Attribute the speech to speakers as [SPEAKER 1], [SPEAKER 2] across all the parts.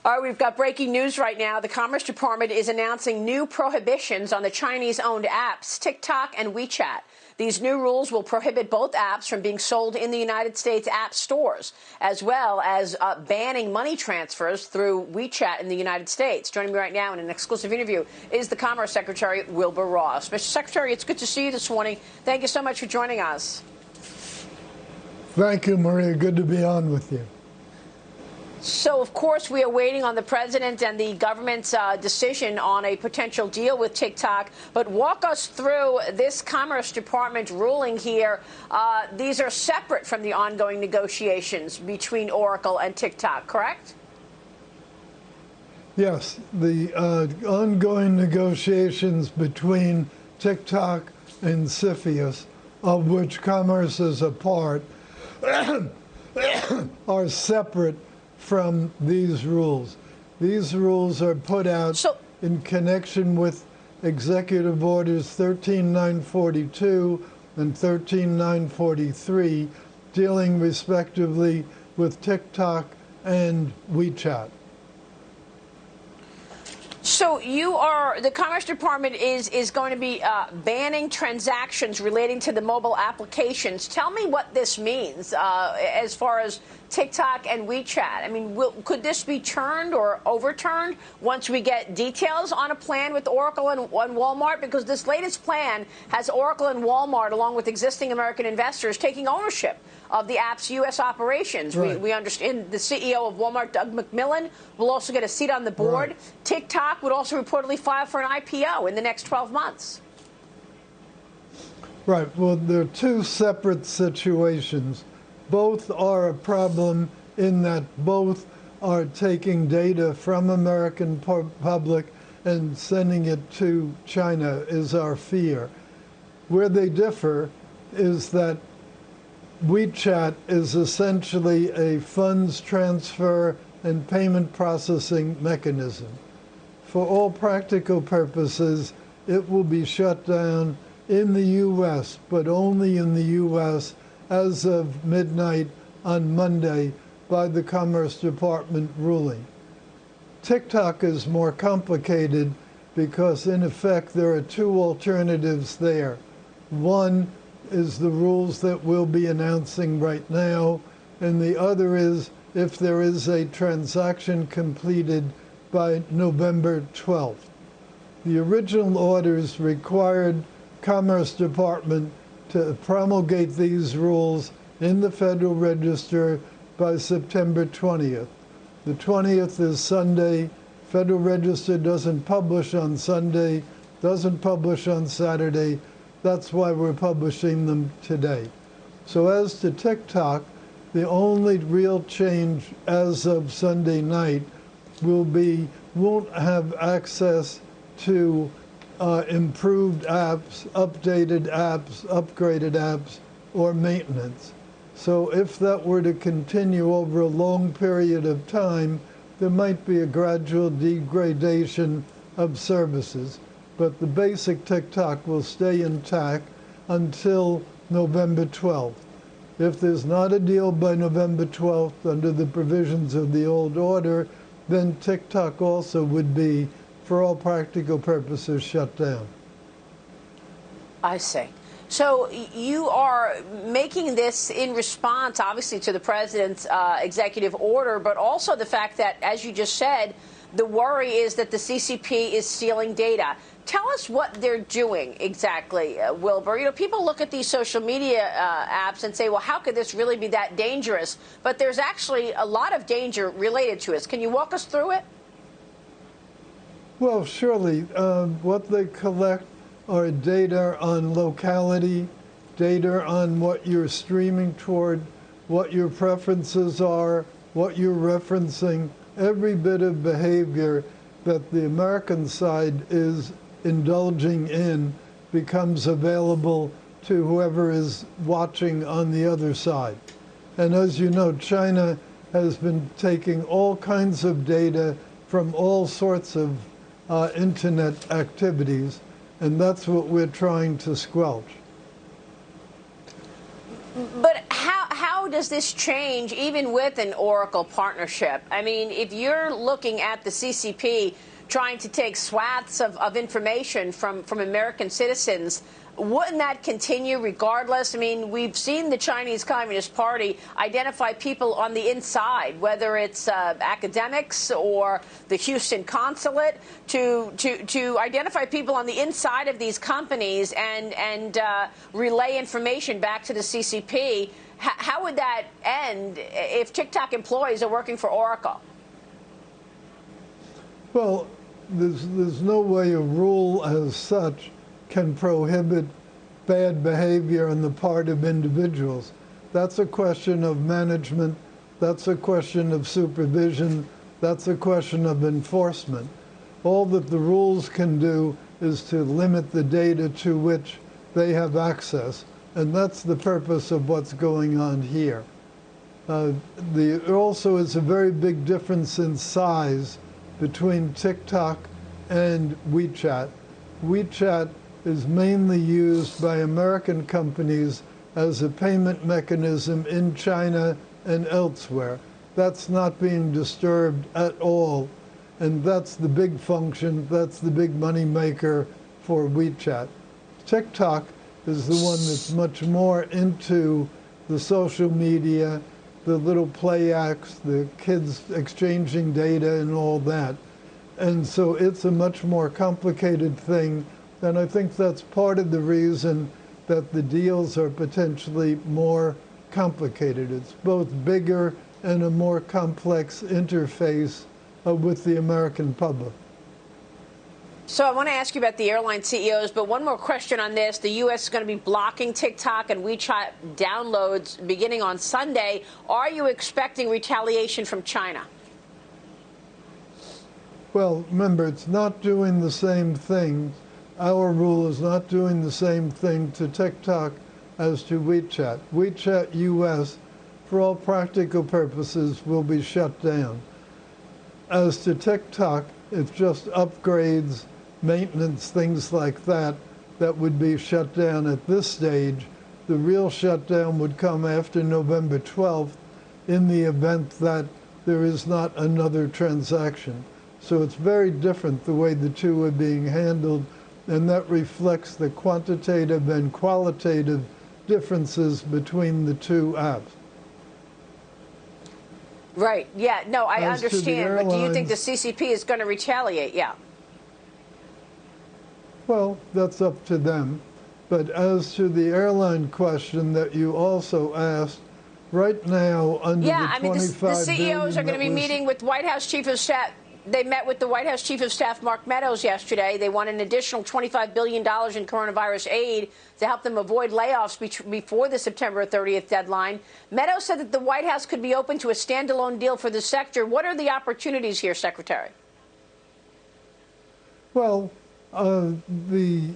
[SPEAKER 1] All right, we've got breaking news right now. The Commerce Department is announcing new prohibitions on the Chinese-owned apps, TikTok and WeChat. These new rules will prohibit both apps from being sold in the United States app stores, as well as banning money transfers through WeChat in the United States. Joining me right now in an exclusive interview is the Commerce Secretary, Wilbur Ross. Mr. Secretary, it's good to see you this morning. Thank you so much for joining us.
[SPEAKER 2] Thank you, Maria. Good to be on with you.
[SPEAKER 1] So, of course, we are waiting on the president and the government's decision on a potential deal with TikTok. But walk us through this Commerce Department ruling here. These are separate from the ongoing negotiations between Oracle and TikTok, correct?
[SPEAKER 2] Yes, the ongoing negotiations between TikTok and CFIUS, of which Commerce is a part, are separate from these rules. These rules are put out in connection with Executive Orders 13942 and 13943, dealing respectively with TikTok and WeChat.
[SPEAKER 1] So the Commerce Department is going to be banning transactions relating to the mobile applications. Tell me what this means as far as TikTok and WeChat. I mean, could this be turned or overturned once we get details on a plan with Oracle and Walmart? Because this latest plan has Oracle and Walmart, along with existing American investors, taking ownership of the app's U.S. operations.
[SPEAKER 2] Right.
[SPEAKER 1] We understand the CEO of Walmart, Doug McMillon, will also get a seat on the board. Right. TikTok would also reportedly file for an IPO in the next 12 months.
[SPEAKER 2] Right. Well, there are two separate situations. Both are a problem in that both are taking data from American public and sending it to China, is our fear. Where they differ is that WeChat is essentially a funds transfer and payment processing mechanism. For all practical purposes, it will be shut down in the U.S., but only in the U.S. as of midnight on Monday by the Commerce Department ruling. TikTok is more complicated because, in effect, there are two alternatives there. One is the rules that we'll be announcing right now, and the other is if there is a transaction completed by November 12th. The original orders required Commerce Department to promulgate these rules in the Federal Register by September 20th. The 20th is Sunday. Federal Register doesn't publish on Sunday, doesn't publish on Saturday. That's why we're publishing them today. So as to TikTok, the only real change as of Sunday night won't have access to improved apps, updated apps, upgraded apps, or maintenance. So if that were to continue over a long period of time, there might be a gradual degradation of services. But the basic TikTok will stay intact until November 12th. If there's not a deal by November 12th under the provisions of the old order, then TikTok also would be, for all practical purposes, shut down.
[SPEAKER 1] I see. So you are making this in response, obviously, to the president's executive order, but also the fact that, as you just said, the worry is that the CCP is stealing data. Tell us what they're doing exactly, Wilbur. You know, people look at these social media apps and say, well, how could this really be that dangerous? But there's actually a lot of danger related to it. Can you walk us through it?
[SPEAKER 2] Well, surely. What they collect are data on locality, data on what you're streaming toward, what your preferences are, what you're referencing. Every bit of behavior that the American side is indulging in becomes available to whoever is watching on the other side. And as you know, China has been taking all kinds of data from all sorts of internet activities, and that's what we're trying to squelch.
[SPEAKER 1] But how does this change, even with an Oracle partnership? I mean, if you're looking at the CCP trying to take swaths of information from American citizens, wouldn't that continue regardless? I mean, we've seen the Chinese Communist Party identify people on the inside, whether it's academics or the Houston consulate, to identify people on the inside of these companies and relay information back to the CCP. How would that end if TikTok employees are working for Oracle?
[SPEAKER 2] Well, there's no way a rule as such can prohibit bad behavior on the part of individuals. That's a question of management. That's a question of supervision. That's a question of enforcement. All that the rules can do is to limit the data to which they have access. And that's the purpose of what's going on here. There also is a very big difference in size between TikTok and WeChat. WeChat is mainly used by American companies as a payment mechanism in China and elsewhere. That's not being disturbed at all. And that's the big function, that's the big money maker for WeChat. TikTok is the one that's much more into the social media, the little play acts, the kids exchanging data and all that. And so it's a much more complicated thing. And I think that's part of the reason that the deals are potentially more complicated. It's both bigger and a more complex interface with the American public.
[SPEAKER 1] So I want to ask you about the airline CEOs, but one more question on this. The U.S. is going to be blocking TikTok and WeChat downloads beginning on Sunday. Are you expecting retaliation from China?
[SPEAKER 2] Well, remember, it's not doing the same thing. Our rule is not doing the same thing to TikTok as to WeChat. WeChat US, for all practical purposes, will be shut down. As to TikTok, it's just upgrades, maintenance, things like that, that would be shut down at this stage. The real shutdown would come after November 12th in the event that there is not another transaction. So it's very different the way the two are being handled, and that reflects the quantitative and qualitative differences between the two apps.
[SPEAKER 1] Right. Yeah. No, I understand. But do you think the CCP is going to retaliate? Yeah.
[SPEAKER 2] Well, that's up to them. But as to the airline question that you also asked, right now under the $25 billion,
[SPEAKER 1] the CEOs are going to be meeting with White House Chief of Staff. They met with the White House Chief of Staff, Mark Meadows, yesterday. They want an additional $25 billion in coronavirus aid to help them avoid layoffs before the September 30th deadline. Meadows said that the White House could be open to a standalone deal for the sector. What are the opportunities here, Secretary?
[SPEAKER 2] Well, the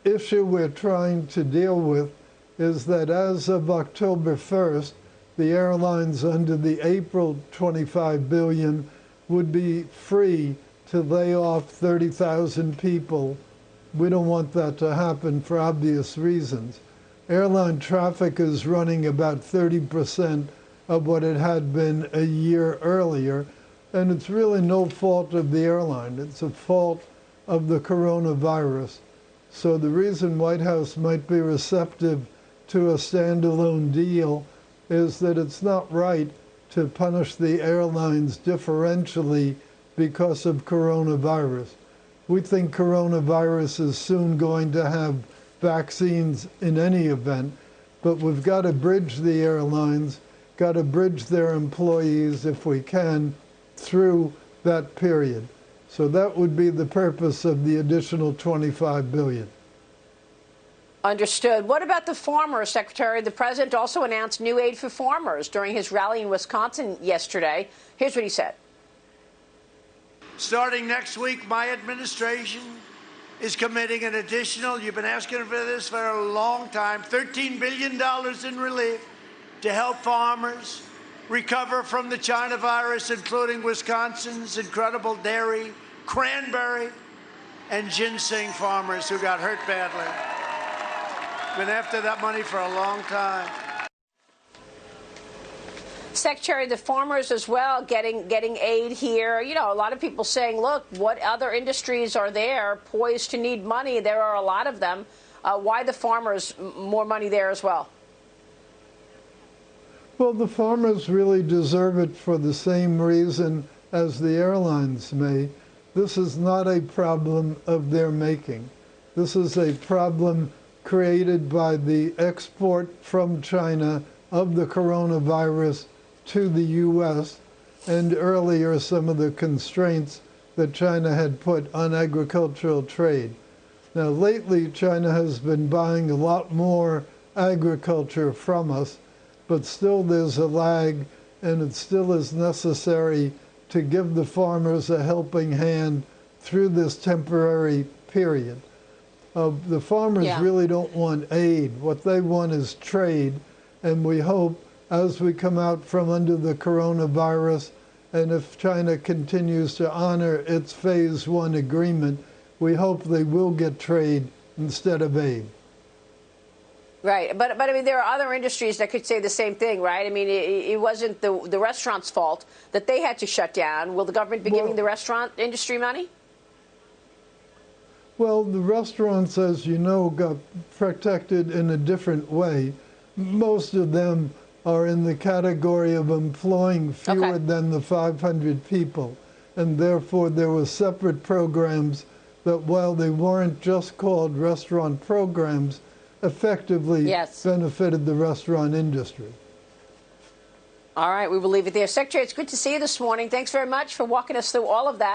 [SPEAKER 2] issue we're trying to deal with is that as of October 1st, the airlines under the April $25 billion would be free to lay off 30,000 people. We don't want that to happen for obvious reasons. Airline traffic is running about 30% of what it had been a year earlier, and it's really no fault of the airline. It's a fault of the coronavirus. So the reason White House might be receptive to a standalone deal is that it's not right to punish the airlines differentially because of coronavirus. We think coronavirus is soon going to have vaccines in any event, but we've got to bridge the airlines, got to bridge their employees if we can through that period. So that would be the purpose of the additional $25 billion.
[SPEAKER 1] Understood. What about the farmers, Secretary? The president also announced new aid for farmers during his rally in Wisconsin yesterday. Here's what he said.
[SPEAKER 3] Starting next week, my administration is committing an additional, you've been asking for this for a long time, $13 billion in relief to help farmers recover from the China virus, including Wisconsin's incredible dairy, cranberry, and ginseng farmers who got hurt badly. Been after that money for a long time.
[SPEAKER 1] Secretary, the farmers as well getting aid here. You know, a lot of people saying, look, what other industries are there poised to need money? There are a lot of them. Why the farmers more money there as well?
[SPEAKER 2] Well, the farmers really deserve it for the same reason as the airlines may. This is not a problem of their making. This is a problem created by the export from China of the coronavirus to the U.S. and earlier some of the constraints that China had put on agricultural trade. Now, lately, China has been buying a lot more agriculture from us, but still there's a lag, and it still is necessary to give the farmers a helping hand through this temporary period. The farmers really don't want aid. What they want is trade, and we hope as we come out from under the coronavirus, and if China continues to honor its Phase 1 agreement, we hope they will get trade instead of aid.
[SPEAKER 1] Right, but I mean, there are other industries that could say the same thing, right? I mean, it wasn't the restaurants' fault that they had to shut down. Will the government be giving the restaurant industry money?
[SPEAKER 2] Well, the restaurants, as you know, got protected in a different way. Most of them are in the category of employing fewer than the 500 people, and therefore there were separate programs that, while they weren't just called restaurant programs, effectively benefited the restaurant industry.
[SPEAKER 1] All right, we will leave it there. Secretary, it's good to see you this morning. Thanks very much for walking us through all of that.